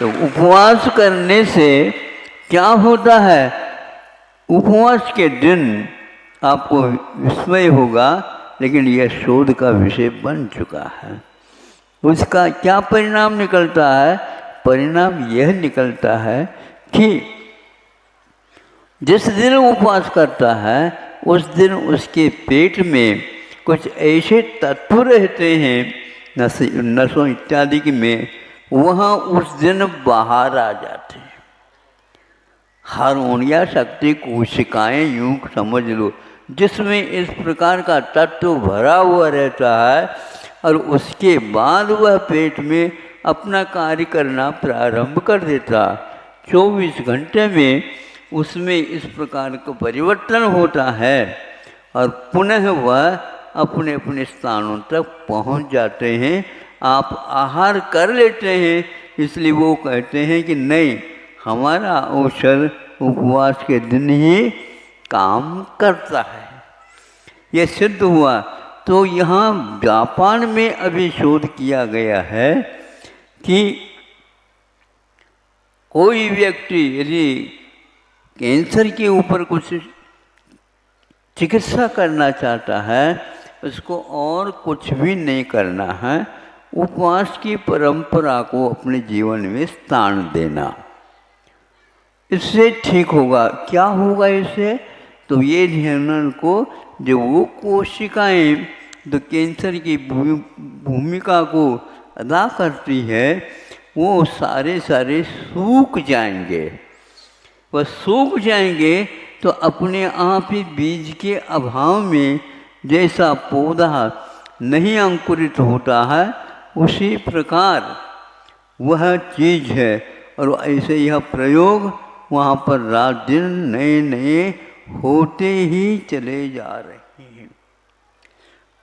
तो उपवास करने से क्या होता है? उपवास के दिन आपको विस्मय होगा, लेकिन यह शोध का विषय बन चुका है। उसका क्या परिणाम निकलता है? परिणाम यह निकलता है कि जिस दिन उपवास करता है उस दिन उसके पेट में कुछ ऐसे तत्व रहते हैं नसों इत्यादि में, वह उस दिन बाहर आ जाते हैं। हार्मोन या शक्ति कोशिकाएं यूं समझ लो, जिसमें इस प्रकार का तत्व भरा हुआ रहता है, और उसके बाद वह पेट में अपना कार्य करना प्रारंभ कर देता। 24 घंटे में उसमें इस प्रकार का परिवर्तन होता है और पुनः वह अपने अपने स्थानों तक पहुंच जाते हैं। आप आहार कर लेते हैं, इसलिए वो कहते हैं कि नहीं, हमारा औषध उपवास के दिन ही काम करता है। यह सिद्ध हुआ। तो यहाँ जापान में अभी शोध किया गया है कि कोई व्यक्ति यदि कैंसर के ऊपर कुछ चिकित्सा करना चाहता है, उसको और कुछ भी नहीं करना है, उपवास की परंपरा को अपने जीवन में स्थान देना, इससे ठीक होगा। क्या होगा इससे? तो ये ध्यान को, जो वो कोशिकाएं जो कैंसर की भूमिका को अदा करती है, वो सारे सूख जाएंगे। वह सूख जाएंगे तो अपने आप ही बीज के अभाव में जैसा पौधा नहीं अंकुरित होता है, उसी प्रकार वह चीज़ है। और ऐसे यह प्रयोग वहाँ पर रात दिन नए नए होते ही चले जा रहे हैं।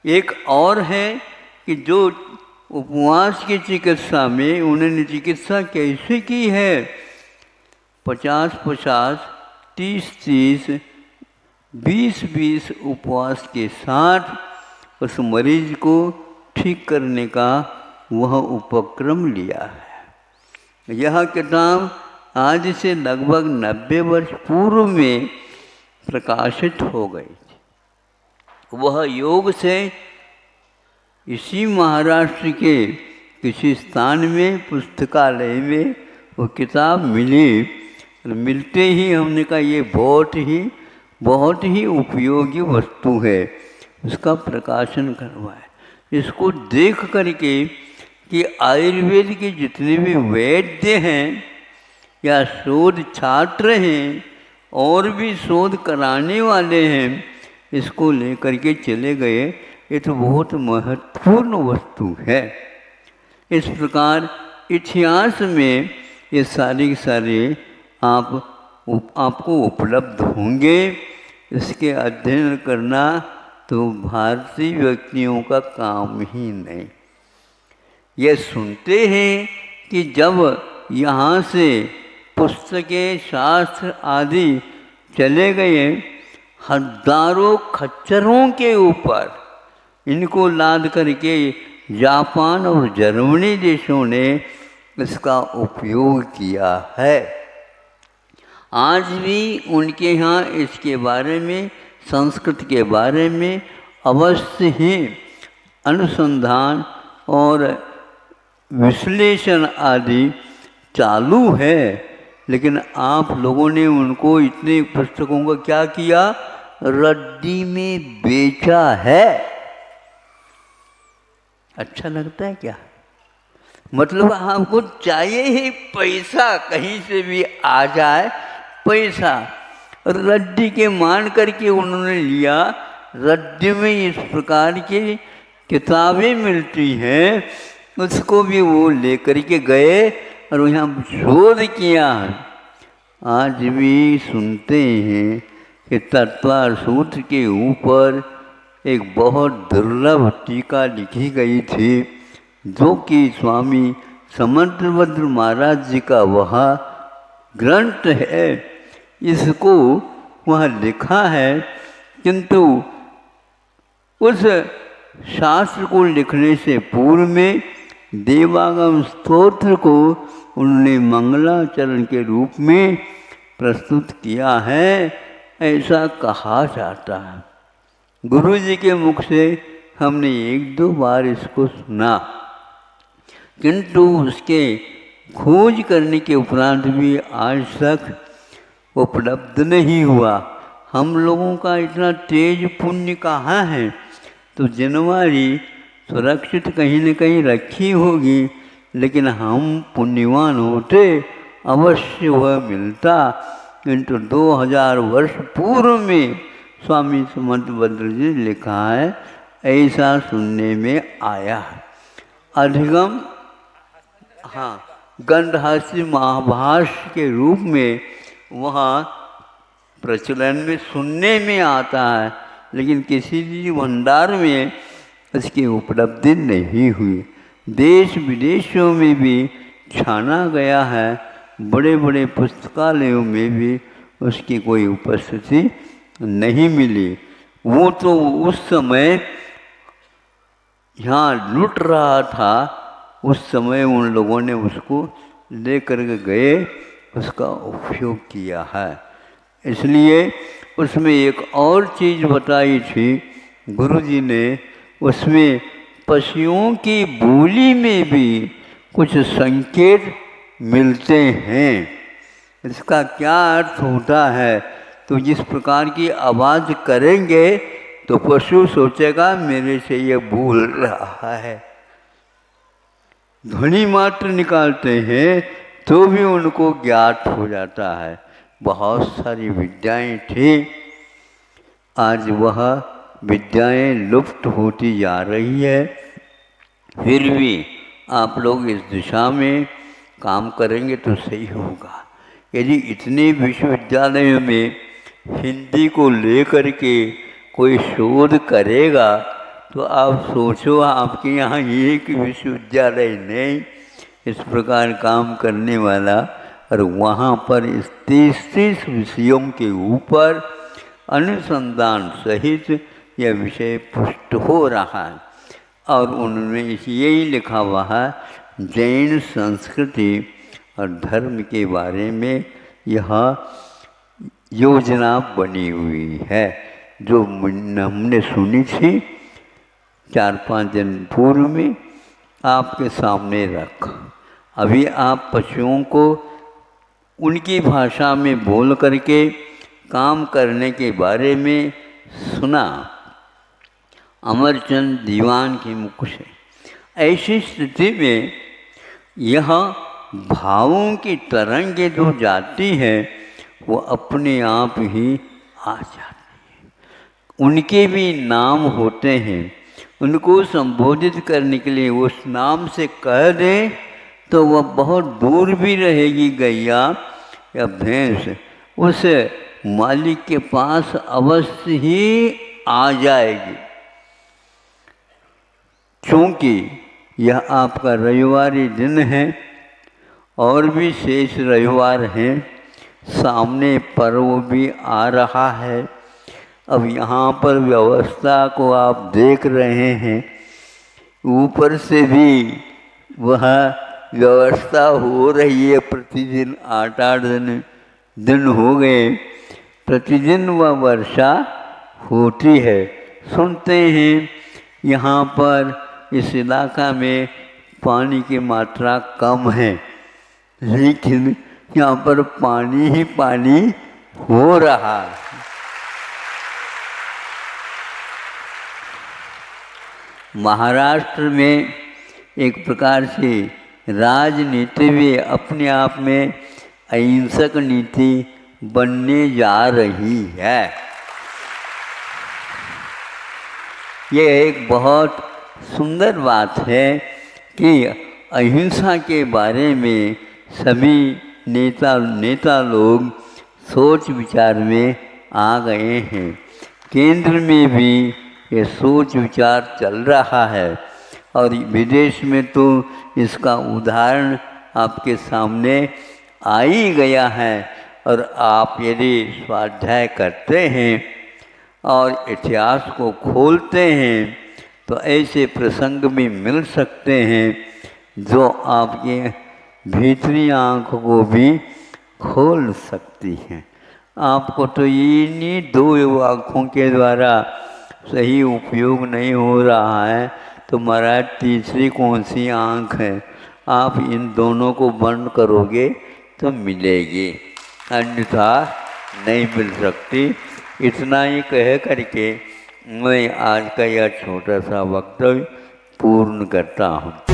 एक और है कि जो उपवास की चिकित्सा में उन्होंने चिकित्सा कैसे की है, 50-50, 30-30, 20-20 उपवास के साथ उस मरीज को ठीक करने का वह उपक्रम लिया है। यह किताब आज से लगभग 90 वर्ष पूर्व में प्रकाशित हो गई थी। वह योग से इसी महाराष्ट्र के किसी स्थान में पुस्तकालय में वो किताब मिली। मिलते ही हमने कहा ये बहुत ही उपयोगी वस्तु है, उसका प्रकाशन करवाए। इसको देख करके कि आयुर्वेद के जितने भी वैद्य हैं या शोध छात्र हैं और भी शोध कराने वाले हैं, इसको लेकर के चले गए। ये तो बहुत महत्वपूर्ण वस्तु है। इस प्रकार इतिहास में ये सारे आपको उपलब्ध होंगे। इसके अध्ययन करना तो भारतीय व्यक्तियों का काम ही नहीं। ये सुनते हैं कि जब यहाँ से पुस्तकें, शास्त्र आदि चले गए, हजारों खच्चरों के ऊपर इनको लाद करके जापान और जर्मनी देशों ने इसका उपयोग किया है। आज भी उनके यहाँ इसके बारे में, संस्कृत के बारे में अवश्य ही अनुसंधान और विश्लेषण आदि चालू है। लेकिन आप लोगों ने उनको इतने पुस्तकों का क्या किया? रद्दी में बेचा है। अच्छा लगता है क्या? मतलब आपको चाहिए ही पैसा, कहीं से भी आ जाए पैसा। रद्दी के मान करके उन्होंने लिया। रद्दी में इस प्रकार की किताबें मिलती हैं, उसको भी वो लेकर के गए और यहाँ शोध किया। आज भी सुनते हैं कि तत्वार सूत्र के ऊपर एक बहुत दुर्लभ टीका लिखी गई थी, जो कि स्वामी समंतभद्र महाराज जी का वह ग्रंथ है। इसको वह लिखा है, किंतु उस शास्त्र को लिखने से पूर्व में देवागम स्तोत्र को उन्होंने मंगलाचरण के रूप में प्रस्तुत किया है, ऐसा कहा जाता है। गुरु जी के मुख से हमने एक दो बार इसको सुना, किंतु उसके खोज करने के उपरांत भी आज तक उपलब्ध नहीं हुआ। हम लोगों का इतना तेज पुण्य कहाँ है, तो जनवरी सुरक्षित कहीं न कहीं रखी होगी, लेकिन हम पुण्यवान होते अवश्य वह मिलता। किंतु 2000 वर्ष पूर्व में स्वामी सुमंतभद्र जी लिखा है, ऐसा सुनने में आया है। अधिगम गंधहास्य महाभाष्य के रूप में वहाँ प्रचलन में सुनने में आता है, लेकिन किसी भी भंडार में इसकी उपलब्धि नहीं हुई। देश विदेशों में भी छाना गया है, बड़े बड़े पुस्तकालयों में भी उसकी कोई उपस्थिति नहीं मिली। वो तो उस समय यहाँ लुट रहा था, उस समय उन लोगों ने उसको लेकर के गए, उसका उपयोग किया है। इसलिए उसमें एक और चीज़ बताई थी गुरुजी ने, उसमें पशुओं की बोली में भी कुछ संकेत मिलते हैं। इसका क्या अर्थ होता है, तो जिस प्रकार की आवाज़ करेंगे तो पशु सोचेगा मेरे से ये बोल रहा है। ध्वनि मात्र निकालते हैं तो भी उनको ज्ञात हो जाता है। बहुत सारी विद्याएं थी, आज वह विद्याएं लुप्त होती जा रही है। फिर भी आप लोग इस दिशा में काम करेंगे तो सही होगा। यदि इतने विश्वविद्यालयों में हिंदी को लेकर के कोई शोध करेगा तो आप सोचो, आपके यहाँ एक विश्वविद्यालय नहीं इस प्रकार काम करने वाला, और वहाँ पर इस 33 विषयों के ऊपर अनुसंधान सहित यह विषय पुष्ट हो रहा है। और उन्होंने यही लिखा हुआ है, जैन संस्कृति और धर्म के बारे में यह योजना बनी हुई है, जो हमने सुनी थी 4-5 दिन पूर्व में, आपके सामने रख। अभी आप पशुओं को उनकी भाषा में बोल करके काम करने के बारे में सुना अमरचंद दीवान के मुख से। ऐसी स्थिति में यह भावों की तरंगें जो जाती है वो अपने आप ही आ जाती हैं। उनके भी नाम होते हैं, उनको संबोधित करने के लिए उस नाम से कह दें तो वह बहुत दूर भी रहेगी गैया या भैंस, उस मालिक के पास अवश्य ही आ जाएगी। क्योंकि यह आपका रविवारी दिन है और भी शेष रविवार हैं, सामने पर्व भी आ रहा है। अब यहाँ पर व्यवस्था को आप देख रहे हैं, ऊपर से भी वह व्यवस्था हो रही है। प्रतिदिन 8-8 दिन हो गए, प्रतिदिन वह वर्षा होती है। सुनते हैं यहाँ पर इस इलाका में पानी की मात्रा कम है, लेकिन यहाँ पर पानी ही पानी हो रहा है। महाराष्ट्र में एक प्रकार से राजनीति भी अपने आप में अहिंसक नीति बनने जा रही है। ये एक बहुत सुंदर बात है कि अहिंसा के बारे में सभी नेता लोग सोच विचार में आ गए हैं। केंद्र में भी ये सोच विचार चल रहा है और विदेश में तो इसका उदाहरण आपके सामने आ ही गया है। और आप यदि स्वाध्याय करते हैं और इतिहास को खोलते हैं तो ऐसे प्रसंग भी मिल सकते हैं जो आपके भीतरी आँख को भी खोल सकती हैं। आपको तो ये नहीं, दो आँखों के द्वारा सही उपयोग नहीं हो रहा है, तो महाराज तीसरी कौन सी आँख है? आप इन दोनों को बंद करोगे तो मिलेगी, अन्यथा नहीं मिल सकती। इतना ही कह करके मैं आज का यह छोटा सा वक्तव्य पूर्ण करता हूँ।